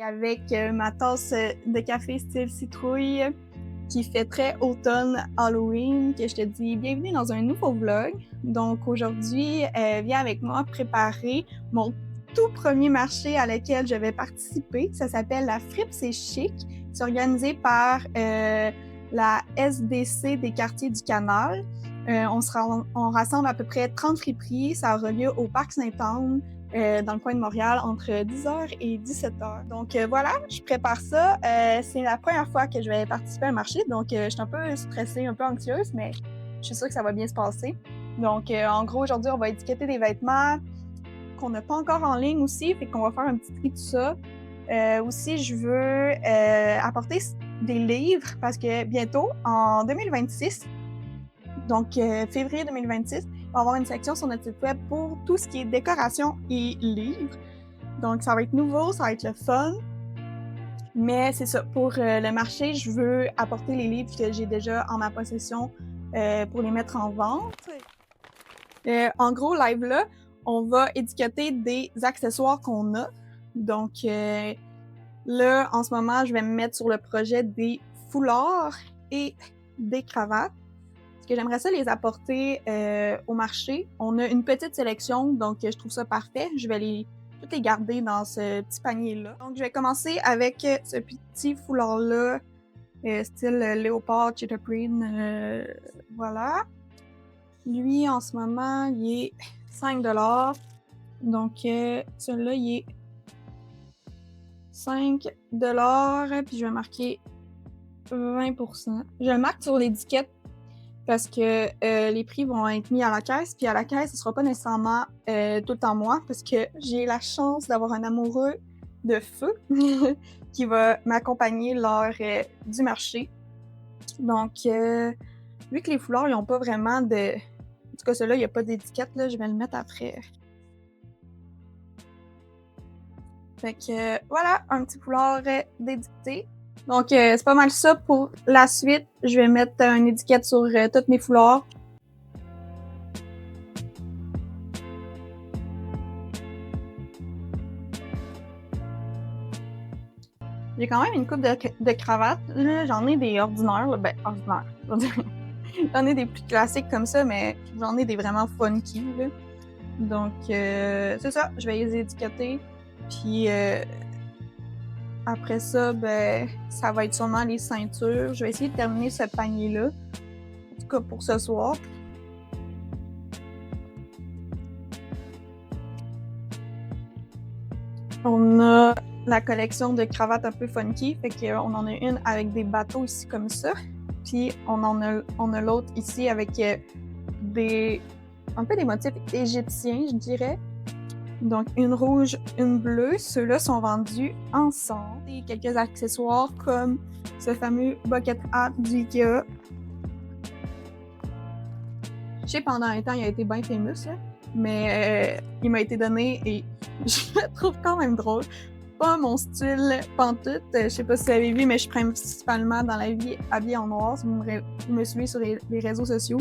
avec ma tasse de café style citrouille qui fait très automne Halloween, que je te dis bienvenue dans un nouveau vlog. Donc aujourd'hui, viens avec moi préparer mon tout premier marché à lequel je vais participer. Ça s'appelle la Fripe C'est Chic. C'est organisé par la SDC des quartiers du Canal. On rassemble à peu près 30 friperies. Ça aura lieu au Parc Sainte-Anne, dans le coin de Montréal, entre 10h et 17h. Donc voilà, je prépare ça. C'est la première fois que je vais participer à un marché, donc je suis un peu stressée, un peu anxieuse, mais je suis sûre que ça va bien se passer. Donc en gros, aujourd'hui, on va étiqueter des vêtements qu'on n'a pas encore en ligne aussi, fait qu'on va faire un petit tri de tout ça. Aussi, je veux apporter des livres parce que bientôt, en 2026, donc février 2026, on va avoir une section sur notre site web pour tout ce qui est décoration et livres. Donc ça va être nouveau, ça va être le fun. Mais c'est ça, pour le marché, je veux apporter les livres que j'ai déjà en ma possession pour les mettre en vente. En gros, live là, on va étiqueter des accessoires qu'on a. Donc là, en ce moment, je vais me mettre sur le projet des foulards et des cravates. Parce que j'aimerais ça les apporter au marché. On a une petite sélection, donc je trouve ça parfait. Je vais toutes les garder dans ce petit panier-là. Donc je vais commencer avec ce petit foulard-là, style léopard, cheetah print, voilà. Lui, en ce moment, il est 5$. Donc celui-là, il est 5$, puis je vais marquer 20%. Je le marque sur l'étiquette parce que les prix vont être mis à la caisse, puis à la caisse, ce sera pas nécessairement tout le temps moi, parce que j'ai la chance d'avoir un amoureux de feu qui va m'accompagner lors du marché. Donc, vu que les foulards, ils n'ont pas vraiment de... En tout cas, celui-là, il n'y a pas d'étiquette, là, je vais le mettre après. Fait que voilà, un petit foulard d'édicté. Donc, c'est pas mal ça pour la suite. Je vais mettre une étiquette sur tous mes foulards. J'ai quand même une coupe de cravates. Là, j'en ai des ordinaires. Là. Ben, ordinaires. J'en ai des plus classiques comme ça, mais j'en ai des vraiment funky. Là. Donc, c'est ça. Je vais les étiqueter. Puis, après ça, ben, ça va être sûrement les ceintures. Je vais essayer de terminer ce panier-là. En tout cas, pour ce soir. On a la collection de cravates un peu funky, fait qu'on en a une avec des bateaux ici comme ça, puis on a l'autre ici avec un peu des motifs égyptiens, je dirais. Donc une rouge, une bleue, ceux-là sont vendus ensemble. Et quelques accessoires comme ce fameux bucket hat du Ikea. Je sais pendant un temps il a été bien famous, là, mais il m'a été donné et je le trouve quand même drôle. Pas mon style pantoute. Je sais pas si vous avez vu, mais je suis principalement dans la vie habillée en noir. Si vous me suivez sur les réseaux sociaux.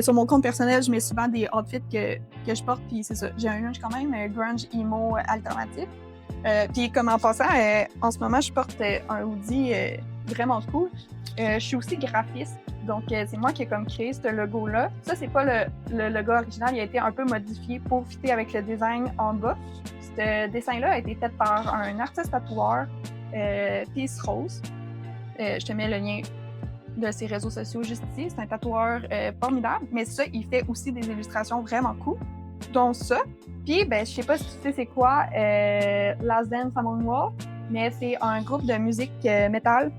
Sur mon compte personnel, je mets souvent des outfits que je porte, puis c'est ça. J'ai un linge quand même grunge emo alternatif. Puis comme en passant, en ce moment, je porte un hoodie vraiment cool. Je suis aussi graphiste, donc c'est moi qui ai comme créé ce logo-là. Ça, c'est pas le logo original, il a été un peu modifié pour fitter avec le design en bas. Ce dessin-là a été fait par un artiste tatoueur, Peace Rose. Je te mets le lien de ses réseaux sociaux juste ici. C'est un tatoueur formidable, mais ça, il fait aussi des illustrations vraiment cool, dont ça. Puis, ben, je sais pas si tu sais c'est quoi Last Dance Among Wolves, mais c'est un groupe de musique metal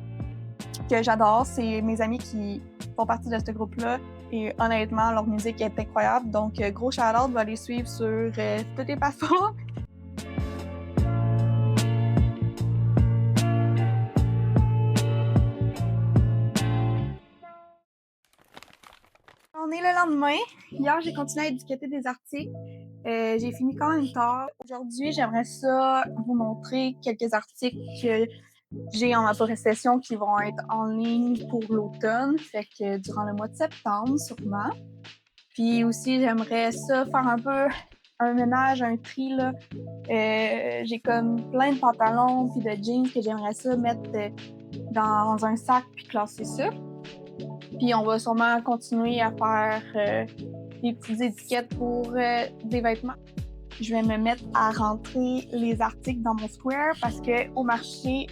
que j'adore. C'est mes amis qui font partie de ce groupe-là. Et honnêtement, leur musique est incroyable. Donc, gros shout-out, va les suivre sur toutes les plateformes. On est le lendemain. Hier, j'ai continué à étiqueter des articles. J'ai fini quand même tard. Aujourd'hui, j'aimerais ça vous montrer quelques articles que j'ai en ma possession qui vont être en ligne pour l'automne, fait que durant le mois de septembre sûrement. Puis aussi, j'aimerais ça faire un un ménage, un tri, là. J'ai comme plein de pantalons puis de jeans que j'aimerais ça mettre dans un sac puis classer ça. Puis on va sûrement continuer à faire des petites étiquettes pour des vêtements. Je vais me mettre à rentrer les articles dans mon square parce qu'au marché,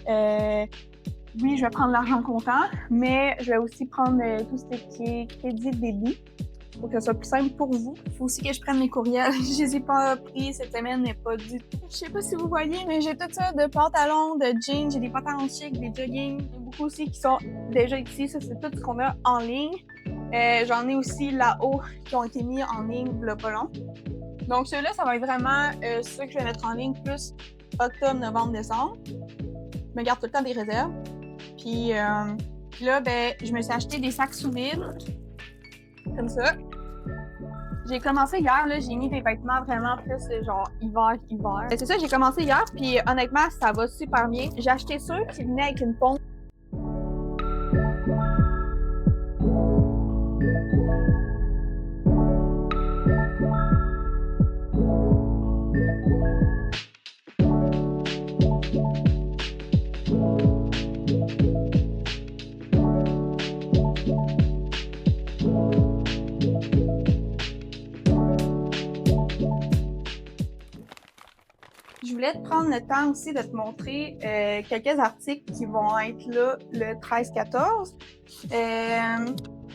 oui, je vais prendre l'argent comptant, mais je vais aussi prendre tout ce qui est crédit débit pour que ce soit plus simple pour vous. Il faut aussi que je prenne mes courriels. Je les ai pas pris cette semaine, mais pas du tout. Je sais pas si vous voyez, mais j'ai tout ça de pantalons, de jeans, j'ai des pantalons chic, des jogging. Il y a beaucoup aussi qui sont déjà ici. Ça, c'est tout ce qu'on a en ligne. J'en ai aussi là-haut qui ont été mis en ligne il y a pas long. Donc, ceux-là, ça va être vraiment ceux que je vais mettre en ligne plus octobre, novembre, décembre. Je me garde tout le temps des réserves. Puis là, ben, je me suis acheté des sacs sous vide. Comme ça. J'ai commencé hier, là, j'ai mis des vêtements vraiment plus genre hiver. C'est ça, j'ai commencé hier, puis honnêtement, ça va super bien. J'ai acheté ceux qui venaient avec une pompe. Je voulais te prendre le temps aussi de te montrer quelques articles qui vont être là le 13-14.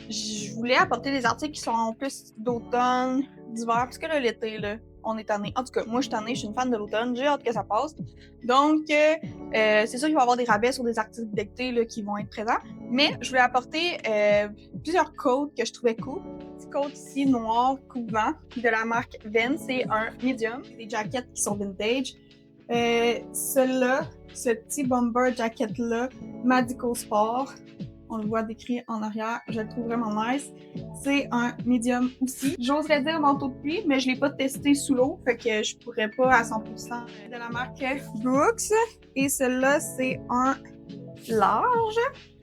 Je voulais apporter des articles qui sont plus d'automne, d'hiver, parce que là, l'été, là, on est tanné. En tout cas, moi, je suis tannée, je suis une fan de l'automne, j'ai hâte que ça passe. Donc, c'est sûr qu'il va y avoir des rabais sur des articles d'été là, qui vont être présents. Mais je voulais apporter plusieurs coats que je trouvais cool. Petit coat ici, noir, couvent, de la marque Ven, c'est un medium. Des jackets qui sont vintage. Celui-là, ce petit bomber jacket-là, Madico Sport, on le voit décrit en arrière, je le trouve vraiment nice. C'est un medium aussi. J'oserais dire manteau de pluie, mais je l'ai pas testé sous l'eau, fait que je pourrais pas à 100% de la marque Brooks. Et celui-là, c'est un large,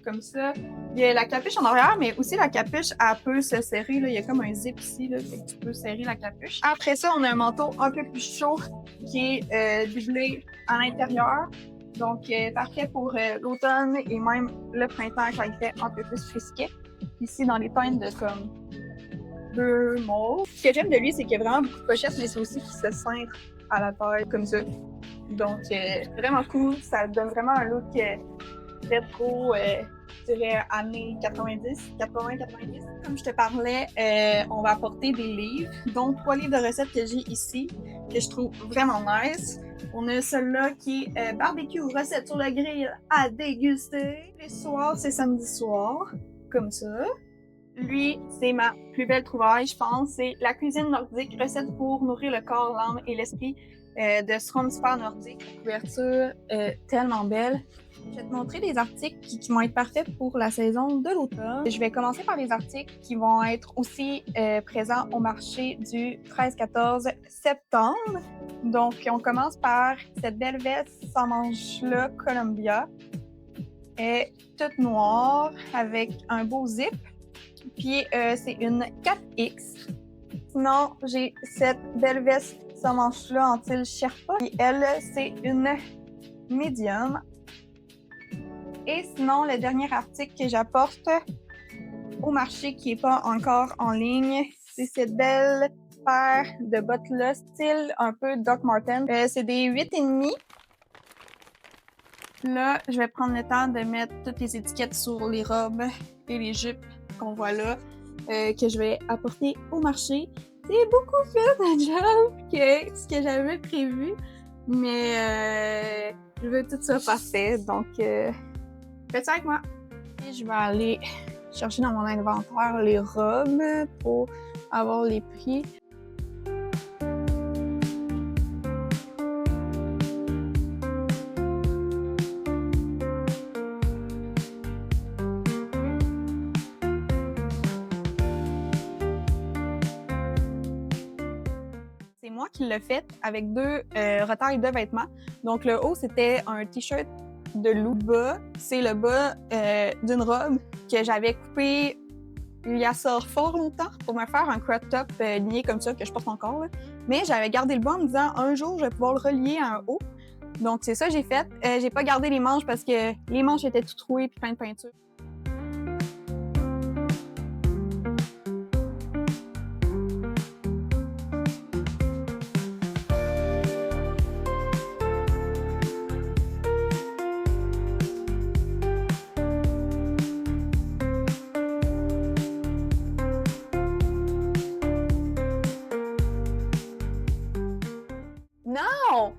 comme ça. Il y a la capuche en arrière, mais aussi la capuche, elle peut se serrer. Là. Il y a comme un zip ici, là, fait que tu peux serrer la capuche. Après ça, on a un manteau un peu plus chaud qui est doublé à l'intérieur. Donc, parfait pour l'automne et même le printemps quand il fait un peu plus frisquet. Ici, dans les teintes de comme bleu, mauve. Ce que j'aime de lui, c'est qu'il y a vraiment beaucoup de pochettes, mais c'est aussi qu'il se cintre à la taille, comme ça. Donc, vraiment cool. Ça donne vraiment un look rétro, je dirais années 90, 80-90. Comme je te parlais, on va apporter des livres, dont 3 livres de recettes que j'ai ici, que je trouve vraiment nice. On a celui-là qui est barbecue, recettes sur le grill à déguster. Les soirs, c'est samedi soir, comme ça. Lui, c'est ma plus belle trouvaille, je pense. C'est la cuisine nordique, recette pour nourrir le corps, l'âme et l'esprit de Stromsfär nordique. Couverture tellement belle. Je vais te montrer des articles qui vont être parfaits pour la saison de l'automne. Je vais commencer par les articles qui vont être aussi présents au marché du 13-14 septembre. Donc, on commence par cette belle veste sans manches-là, Columbia. Elle est toute noire avec un beau zip. Puis, c'est une 4X. Sinon, j'ai cette belle veste sans manches-là en style Sherpa. Puis, elle, c'est une medium. Et sinon, le dernier article que j'apporte au marché qui n'est pas encore en ligne, c'est cette belle paire de bottes-là, style un peu Doc Martens. C'est des 8,5. Là, je vais prendre le temps de mettre toutes les étiquettes sur les robes et les jupes qu'on voit là, que je vais apporter au marché. C'est beaucoup plus de job que ce que j'avais prévu, mais je veux tout ça parfait, donc faites ça avec moi. Et je vais aller chercher dans mon inventaire les robes pour avoir les prix. C'est moi qui l'ai fait avec 2 retailles de vêtements. Donc le haut, c'était un t-shirt de loup. Bas, c'est le bas d'une robe que j'avais coupée il y a ça fort longtemps pour me faire un crop top ligné comme ça que je porte encore. Là. Mais j'avais gardé le bas en me disant un jour, je vais pouvoir le relier à un haut. Donc, c'est ça que j'ai fait. J'ai pas gardé les manches parce que les manches étaient toutes trouées et plein de peinture. Non!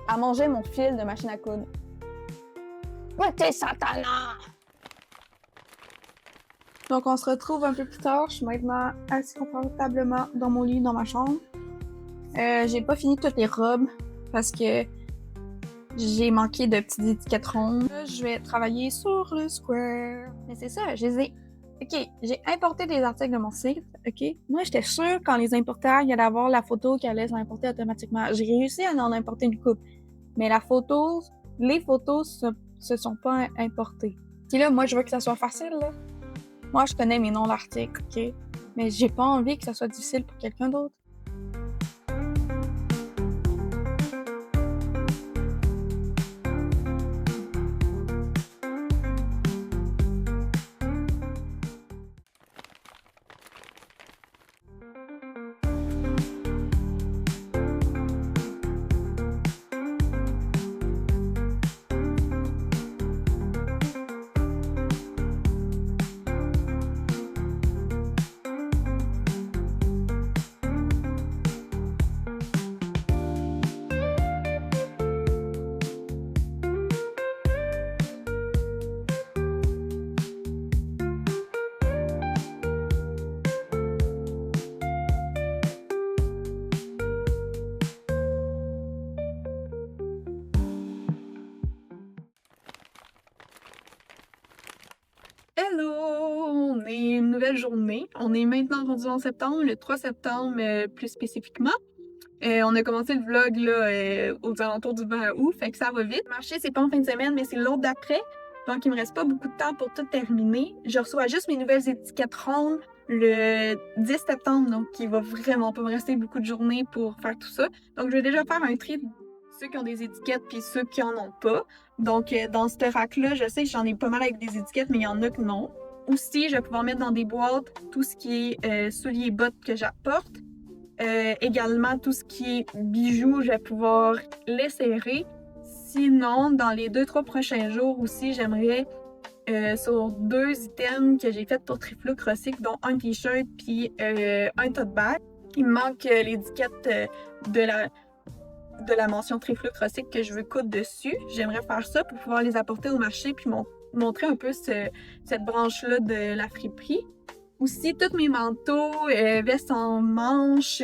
Elle mangeait mon fil de machine à coudre. Petit Satanas! Donc, on se retrouve un peu plus tard. Je suis maintenant assise confortablement dans mon lit, dans ma chambre. J'ai pas fini toutes les robes parce que j'ai manqué de petites étiquettes rondes. Là, je vais travailler sur le square. Mais c'est ça, je les ai... OK, j'ai importé des articles de mon site, OK? Moi, j'étais sûre quand les importait, il y allait avoir la photo qui allait s'importer automatiquement. J'ai réussi à en importer une coupe. Mais les photos se sont pas importées. Puis là, moi, je veux que ça soit facile, là. Moi, je connais mes noms d'articles, OK? Mais j'ai pas envie que ça soit difficile pour quelqu'un d'autre. Hello! On est une nouvelle journée. On est maintenant rendu en septembre, le 3 septembre plus spécifiquement. On a commencé le vlog là, aux alentours du 20 août, fait que ça va vite. Le marché, c'est pas en fin de semaine, mais c'est l'autre d'après. Donc, il me reste pas beaucoup de temps pour tout terminer. Je reçois juste mes nouvelles étiquettes rondes le 10 septembre, donc il va vraiment pas me rester beaucoup de journées pour faire tout ça. Donc, je vais déjà faire un tri de ceux qui ont des étiquettes puis ceux qui en ont pas. Donc, dans ce rack-là, je sais que j'en ai pas mal avec des étiquettes, mais il y en a que non. Aussi, je vais pouvoir mettre dans des boîtes tout ce qui est souliers et bottes que j'apporte. Également, tout ce qui est bijoux, je vais pouvoir les serrer. Sinon, dans les 2-3 prochains jours aussi, j'aimerais sur 2 items que j'ai fait pour Triflux Crossic, dont un t-shirt puis un tote bag. Il me manque l'étiquette de la mention Triflux Crossic que je veux coudre dessus. J'aimerais faire ça pour pouvoir les apporter au marché puis montrer un peu cette branche-là de la friperie. Aussi, tous mes manteaux, vestes en manches,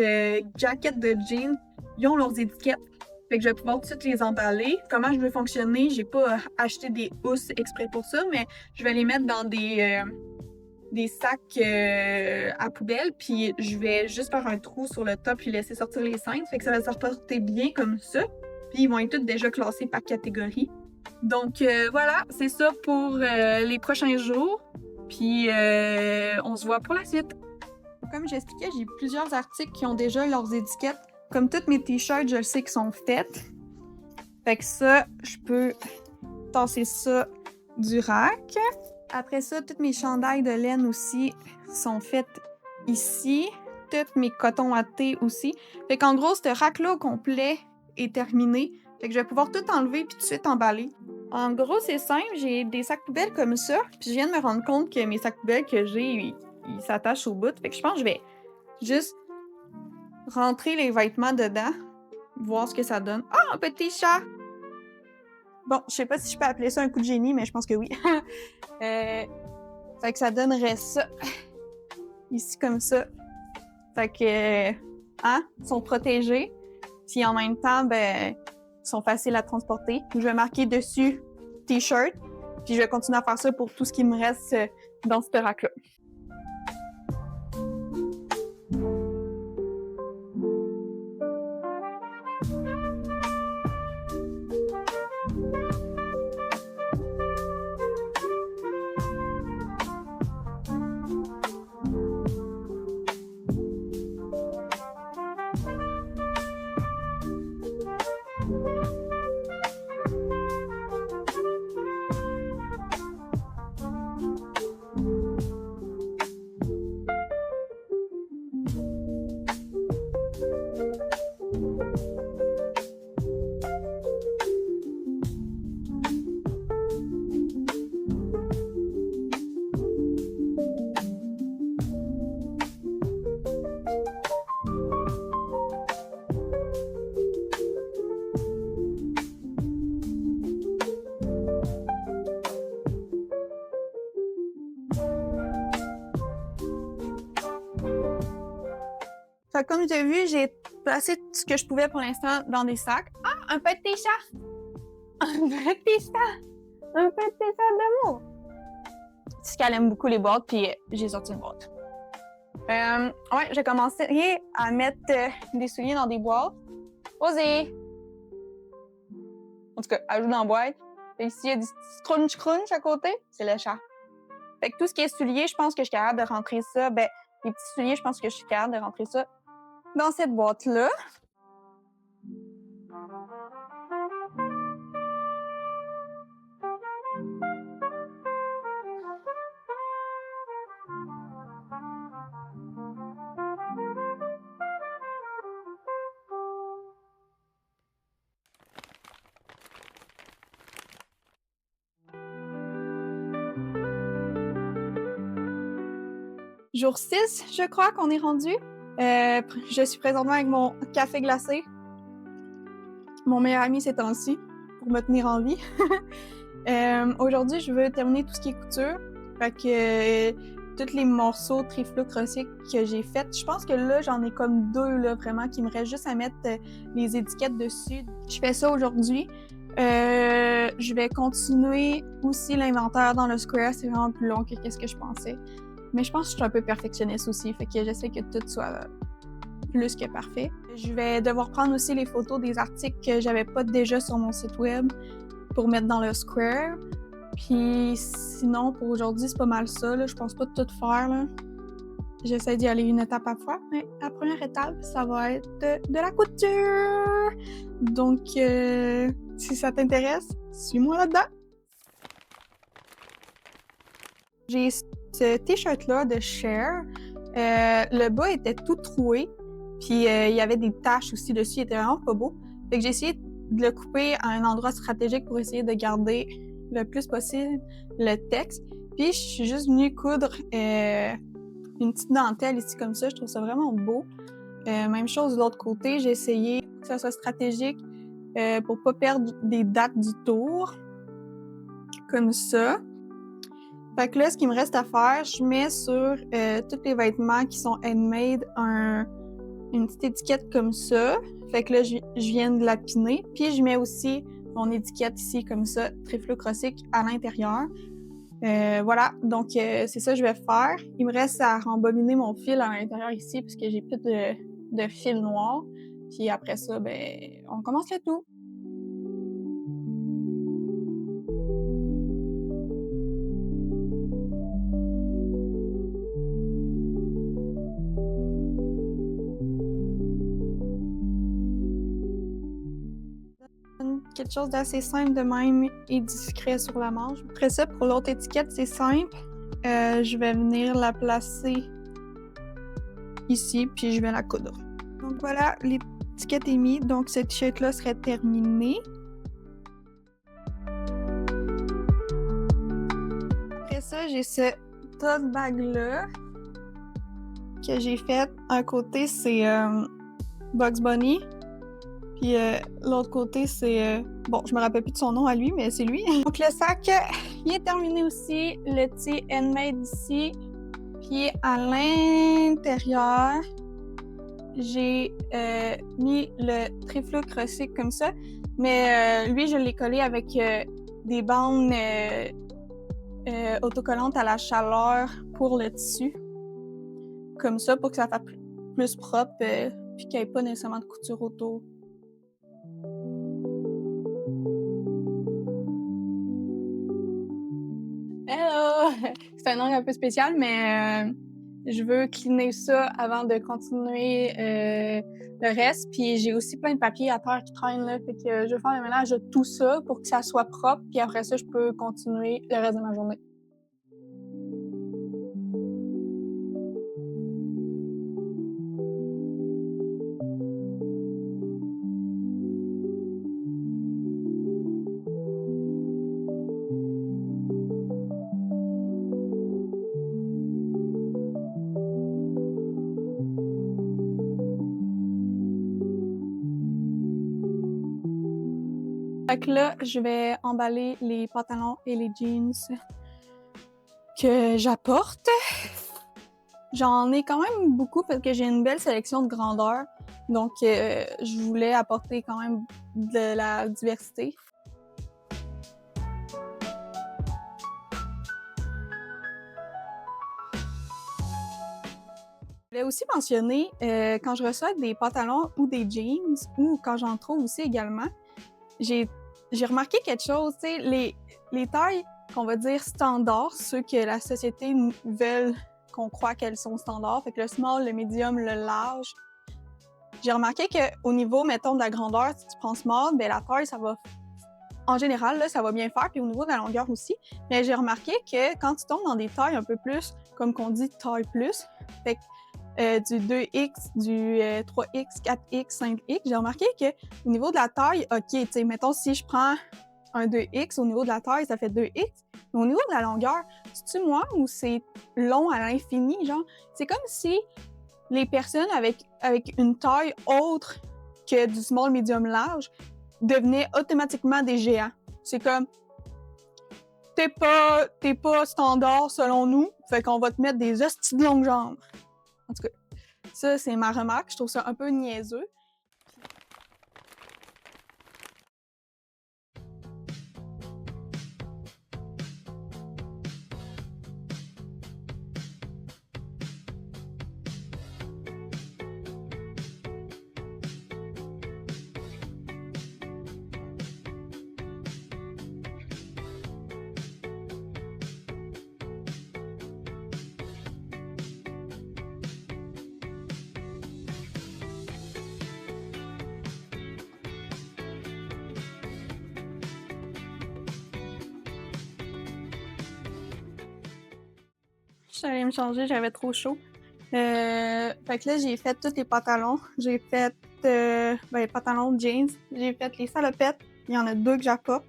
jackets de jeans, ils ont leurs étiquettes. Fait que je vais pouvoir toutes les emballer. Comment je veux fonctionner, j'ai pas acheté des housses exprès pour ça, mais je vais les mettre dans des sacs à poubelle, puis je vais juste faire un trou sur le top puis laisser sortir les cintres. Fait que ça va se reporter bien comme ça. Puis ils vont être tous déjà classés par catégorie. Donc voilà, c'est ça pour les prochains jours. Puis on se voit pour la suite. Comme j'expliquais, j'ai plusieurs articles qui ont déjà leurs étiquettes. Comme tous mes t-shirts, je le sais qu'ils sont faits. Fait que ça, je peux tasser ça du rack. Après ça, toutes mes chandails de laine aussi sont faites ici. Tous mes cotons à thé aussi. Fait qu'en gros, ce rack-là au complet est terminé. Fait que je vais pouvoir tout enlever puis tout de suite emballer. En gros, c'est simple, j'ai des sacs poubelles comme ça, puis je viens de me rendre compte que mes sacs poubelles que j'ai, ils s'attachent au bout. Fait que je pense que je vais juste rentrer les vêtements dedans, voir ce que ça donne. Ah, un petit chat! Bon, je sais pas si je peux appeler ça un coup de génie, mais je pense que oui. Fait que ça donnerait ça. Ici, comme ça. Fait que, ils sont protégés. Puis en même temps, ben, ils sont faciles à transporter. Je vais marquer dessus t-shirt. Puis je vais continuer à faire ça pour tout ce qui me reste dans ce rack-là. Fait que comme tu as vu, j'ai placé tout ce que je pouvais pour l'instant dans des sacs. Ah, un petit chat! Un petit chat! Un petit chat d'amour! C'est qu'elle aime beaucoup les boîtes, puis j'ai sorti une boîte. Ouais, j'ai commencé à mettre des souliers dans des boîtes. Osez! En tout cas, elle joue dans la boîte. Et ici, il y a des petits crunch-crunch à côté. C'est le chat. Fait que tout ce qui est souliers, je pense que je suis capable de rentrer ça. Ben, les petits souliers, je pense que je suis capable de rentrer ça dans cette boîte-là. Jour 6, je crois qu'on est rendu. Je suis présentement avec mon café glacé. Mon meilleur ami ces temps-ci, pour me tenir en vie. Aujourd'hui, je veux terminer tout ce qui est couture. Fait que tous les morceaux triflo crossés que j'ai faits, je pense que là, j'en ai comme 2 là, vraiment, qui me reste juste à mettre les étiquettes dessus. Je fais ça aujourd'hui. Je vais continuer aussi l'inventaire dans le Square. C'est vraiment plus long que ce que je pensais. Mais je pense que je suis un peu perfectionniste aussi, fait que j'essaie que tout soit plus que parfait. Je vais devoir prendre aussi les photos des articles que j'avais pas déjà sur mon site web pour mettre dans le Square. Puis sinon, pour aujourd'hui, c'est pas mal ça. Là. Je pense pas tout faire. Là. J'essaie d'y aller une étape à la fois, mais la première étape, ça va être de la couture. Donc, si ça t'intéresse, suis-moi là-dedans. J'ai ce t-shirt-là de Cher. Le bas était tout troué, puis il y avait des taches aussi dessus, il était vraiment pas beau. Fait que j'ai essayé de le couper à un endroit stratégique pour essayer de garder le plus possible le texte. Puis je suis juste venue coudre une petite dentelle ici comme ça, je trouve ça vraiment beau. Même chose de l'autre côté, j'ai essayé que ça soit stratégique pour pas perdre des dates du tour, comme ça. Fait que là, ce qu'il me reste à faire, je mets sur tous les vêtements qui sont handmade une petite étiquette comme ça. Fait que là, je viens de la piner. Puis je mets aussi mon étiquette ici comme ça, triflo crossique à l'intérieur. Voilà, donc c'est ça que je vais faire. Il me reste à rembobiner mon fil à l'intérieur ici puisque j'ai plus de fil noir. Puis après ça, ben, on commence le tout. Quelque chose d'assez simple de même et discret sur la manche. Après ça, pour l'autre étiquette, c'est simple. Je vais venir la placer ici, puis je vais la coudre. Donc voilà, l'étiquette est mise. Donc ce t-shirt-là serait terminé. Après ça, j'ai ce tote bag-là que j'ai fait. Un côté, c'est Bugs Bunny. Puis l'autre côté, c'est... bon, je me rappelle plus de son nom à lui, mais c'est lui. Donc le sac, il est terminé aussi. Le petit handmade ici. Puis à l'intérieur, j'ai mis le triflo crossique comme ça. Mais lui, je l'ai collé avec des bandes autocollantes à la chaleur pour le tissu. Comme ça, pour que ça fasse plus propre, puis qu'il n'y ait pas nécessairement de couture autour. Hello! C'est un angle un peu spécial, mais je veux cleaner ça avant de continuer le reste. Puis j'ai aussi plein de papiers à terre qui traînent, là. Fait que je vais faire le ménage de tout ça pour que ça soit propre. Puis après ça, je peux continuer le reste de ma journée. Fait que là, je vais emballer les pantalons et les jeans que j'apporte. J'en ai quand même beaucoup parce que j'ai une belle sélection de grandeur. Donc, je voulais apporter quand même de la diversité. Je voulais aussi mentionner, quand je reçois des pantalons ou des jeans, ou quand j'en trouve aussi également, j'ai j'ai remarqué quelque chose, tu sais, les tailles qu'on va dire standards, ceux que la société veulent qu'on croit qu'elles sont standards, fait que le small, le medium, le large. J'ai remarqué qu'au niveau, mettons, de la grandeur, si tu prends small, ben la taille, ça va, en général, là, ça va bien faire, puis au niveau de la longueur aussi. Mais j'ai remarqué que quand tu tombes dans des tailles un peu plus, comme qu'on dit, taille plus, fait que du 2X, du 3X, 4X, 5X, j'ai remarqué qu'au niveau de la taille, OK, tu sais, mettons, si je prends un 2X, au niveau de la taille, ça fait 2X. Mais au niveau de la longueur, c'est-tu moi ou c'est long à l'infini, genre? C'est comme si les personnes avec une taille autre que du small, medium, large devenaient automatiquement des géants. C'est comme, t'es pas standard selon nous, fait qu'on va te mettre des hosties de longues jambes. En tout cas, ça, c'est ma remarque. Je trouve ça un peu niaiseux. Je suis allée me changer, j'avais trop chaud. Fait que là, j'ai fait tous les pantalons. J'ai fait les pantalons jeans. J'ai fait les salopettes. Il y en a deux que j'apporte.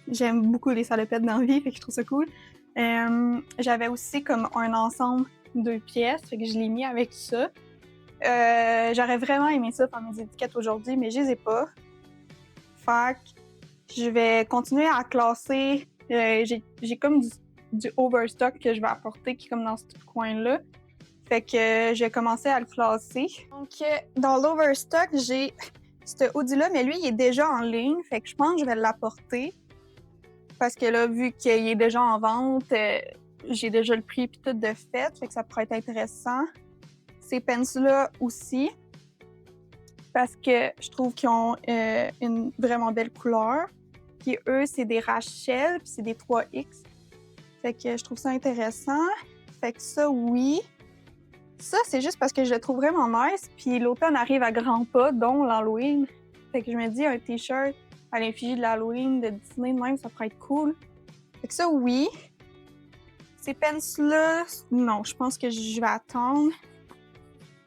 J'aime beaucoup les salopettes dans la vie, fait que je trouve ça cool. J'avais aussi comme un ensemble deux pièces, fait que je l'ai mis avec ça. J'aurais vraiment aimé ça faire mes étiquettes aujourd'hui, mais je les ai pas. Fait que je vais continuer à classer. J'ai comme du overstock que je vais apporter qui est comme dans ce coin-là. Fait que j'ai commencé à le classer. Donc, dans l'overstock, j'ai ce hoodie-là, mais lui, il est déjà en ligne. Fait que je pense que je vais l'apporter. Parce que là, vu qu'il est déjà en vente, j'ai déjà le prix puis tout de fait. Fait que ça pourrait être intéressant. Ces pants-là aussi. Parce que je trouve qu'ils ont une vraiment belle couleur. Puis eux, c'est des Rachel, puis c'est des 3X. Fait que je trouve ça intéressant. Fait que ça, oui. Ça, c'est juste parce que je le trouve vraiment nice. Puis l'automne arrive à grands pas, dont l'Halloween. Fait que je me dis, un T-shirt à l'effigie de l'Halloween, de Disney de même, ça pourrait être cool. Fait que ça, oui. Ces pants-là, non, je pense que je vais attendre.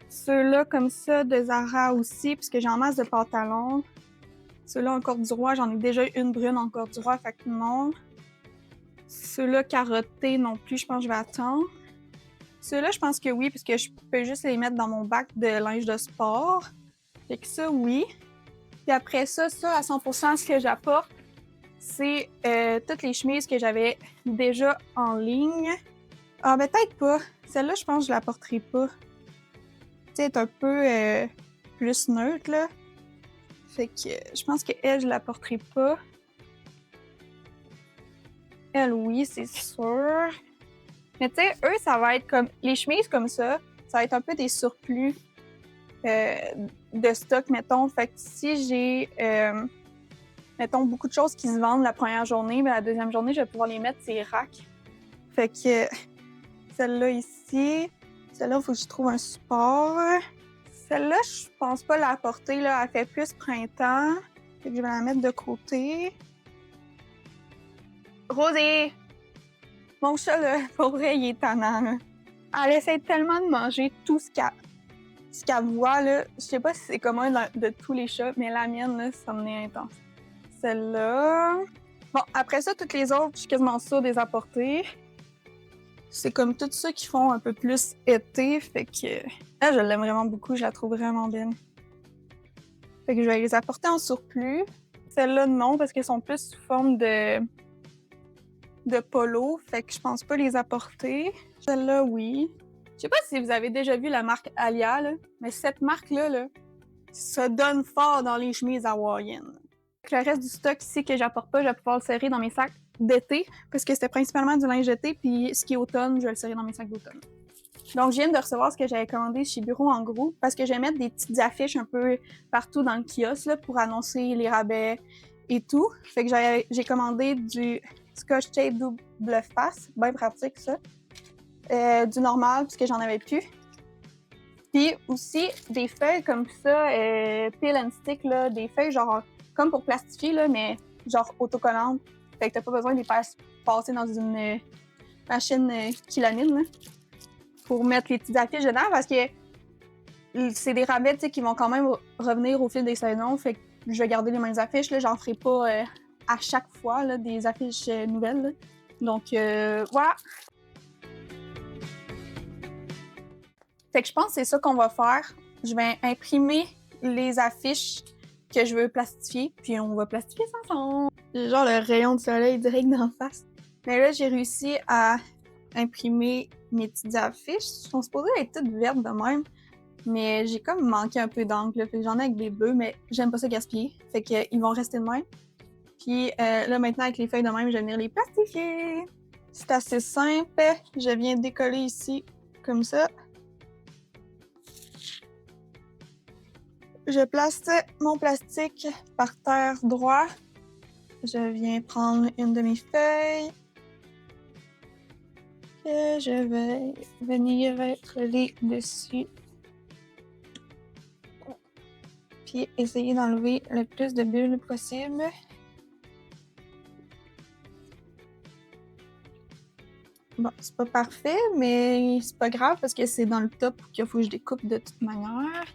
Ceux-là, comme ça, de Zara aussi, puisque j'ai en masse de pantalons. Ceux-là en corduroy, j'en ai déjà une brune en corduroy, fait que non. Ceux-là carottés non plus, je pense que je vais attendre. Ceux-là, je pense que oui, puisque je peux juste les mettre dans mon bac de linge de sport. Fait que ça, oui. Puis après ça, à 100%, ce que j'apporte, c'est toutes les chemises que j'avais déjà en ligne. Ah, ben peut-être pas. Celle-là, je pense que je la porterai pas. Tu sais, elle est un peu plus neutre, là. Fait que je pense qu'elle, je la porterai pas. Elle, oui, c'est sûr. Mais tu sais, eux, ça va être comme... Les chemises comme ça va être un peu des surplus de stock, mettons. Fait que si j'ai, mettons, beaucoup de choses qui se vendent la première journée, mais la deuxième journée, je vais pouvoir les mettre sur les racks. Fait que celle-là ici, celle-là, il faut que je trouve un support. Celle-là, je pense pas la porter, là. Elle fait plus printemps. Fait que je vais la mettre de côté. Rosé! Mon chat, là, pour vrai, il est tannant, là. Elle essaie tellement de manger tout ce qu'elle voit, là. Je sais pas si c'est commun de tous les chats, mais la mienne, là, ça me est intense. Celle-là... Bon, après ça, toutes les autres, je suis quasiment sûre de les apporter. C'est comme tous ceux qui font un peu plus été, fait que... Là, je l'aime vraiment beaucoup, je la trouve vraiment belle. Fait que je vais les apporter en surplus. Celles-là, non, parce qu'elles sont plus sous forme de polo, fait que je pense pas les apporter. Celle-là, oui. Je sais pas si vous avez déjà vu la marque Alia, là, mais cette marque-là, là, se donne fort dans les chemises hawaïennes. Le reste du stock ici que j'apporte pas, je vais pouvoir le serrer dans mes sacs d'été, parce que c'était principalement du linge d'été, puis ce qui est automne, je vais le serrer dans mes sacs d'automne. Donc, je viens de recevoir ce que j'avais commandé chez Bureau en gros, parce que je vais mettre des petites affiches un peu partout dans le kiosque là, pour annoncer les rabais et tout. Fait que j'ai commandé du Scotch Tape double face, bien pratique ça. Du normal, puisque j'en avais plus. Puis aussi des feuilles comme ça, peel and stick, là, des feuilles genre comme pour plastifier, là, mais genre autocollantes. Fait que t'as pas besoin de les faire passer dans une machine qui lamine là, pour mettre les petites affiches dedans parce que c'est des rabais qui vont quand même revenir au fil des saisons. Fait que je vais garder les mêmes affiches. J'en ferai pas à chaque fois là, des affiches nouvelles. Là. Donc voilà. Fait que je pense que c'est ça qu'on va faire. Je vais imprimer les affiches que je veux plastifier, puis on va plastifier ça ensemble. Genre le rayon de soleil direct d'en face. Mais là, j'ai réussi à imprimer mes petites affiches. Elles sont supposées être toutes vertes de même, mais j'ai comme manqué un peu d'encre. Fait que j'en ai avec des bleus, mais j'aime pas ça gaspiller. Fait qu'ils vont rester de même. Puis là, maintenant, avec les feuilles de même, je vais venir les plastifier. C'est assez simple. Je viens décoller ici, comme ça. Je place mon plastique par terre droit. Je viens prendre une de mes feuilles que je vais venir coller dessus. Puis essayer d'enlever le plus de bulles possible. Bon, c'est pas parfait, mais c'est pas grave parce que c'est dans le top qu'il faut que je découpe de toute manière.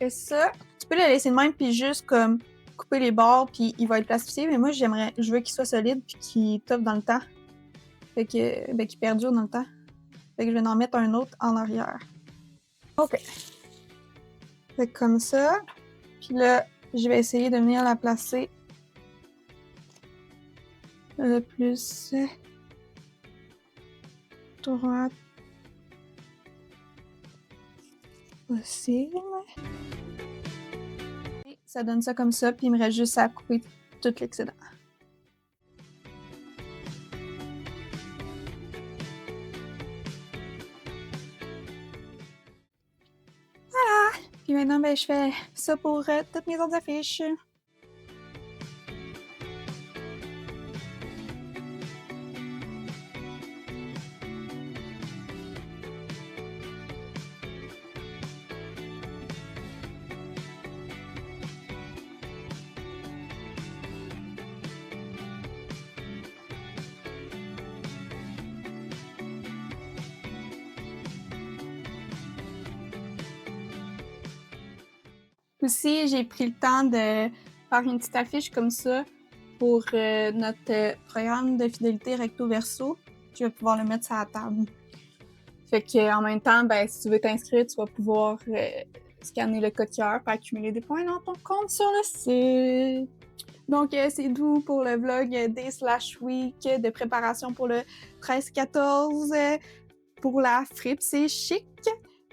Et ça, tu peux le laisser de même puis juste comme couper les bords puis il va être plastifié, mais moi je veux qu'il soit solide puis qu'il top dans le temps. Fait que qu'il perdure dans le temps. Fait que je vais en mettre un autre en arrière. OK. Fait que comme ça. Puis là, je vais essayer de venir la placer le plus droite possible. Et ça donne ça comme ça, puis il me reste juste à couper tout l'excédent. Voilà! Puis maintenant, je fais ça pour toutes mes autres affiches. Aussi, j'ai pris le temps de faire une petite affiche comme ça pour notre programme de fidélité recto verso. Je vais pouvoir le mettre sur la table. Fait qu'en même temps, si tu veux t'inscrire, tu vas pouvoir scanner le code QR pour accumuler des points dans ton compte sur le site. Donc, c'est tout pour le vlog Day/Week de préparation pour le 13-14 pour la fripe. C'est chic.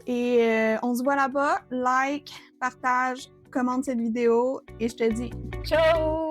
Et on se voit là-bas. Like, partage, commente cette vidéo et je te dis ciao!